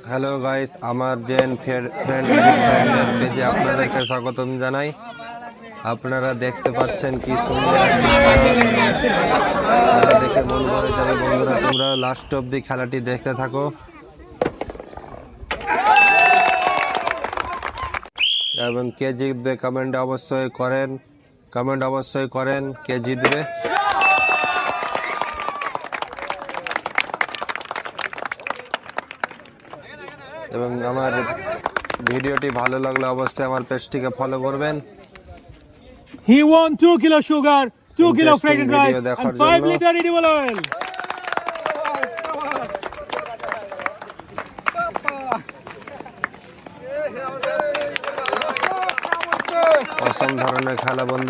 Hello guys, আমার gen friend পেজে আপনাদেরকে স্বাগতম জানাই। আপনারা দেখতে পাচ্ছেন কি সুন্দর খেলা, দেখে মন ভরে যাবে। বন্ধুরা, তোমরা লাস্ট অবধি খেলাটি দেখতে থাকো এবং কে জিতবে কমেন্ট অবশ্যই করেন কে জিতবে। এবং আমার ভিডিওটি ভালো লাগলে অবশ্যই আমার পেজটিকে ফলো করবেন। He won 2 kilo sugar, 2 kilo Interesting fried rice, video and 5 liter edible oil. অসম ধরনের খেলা বন্ধুরা।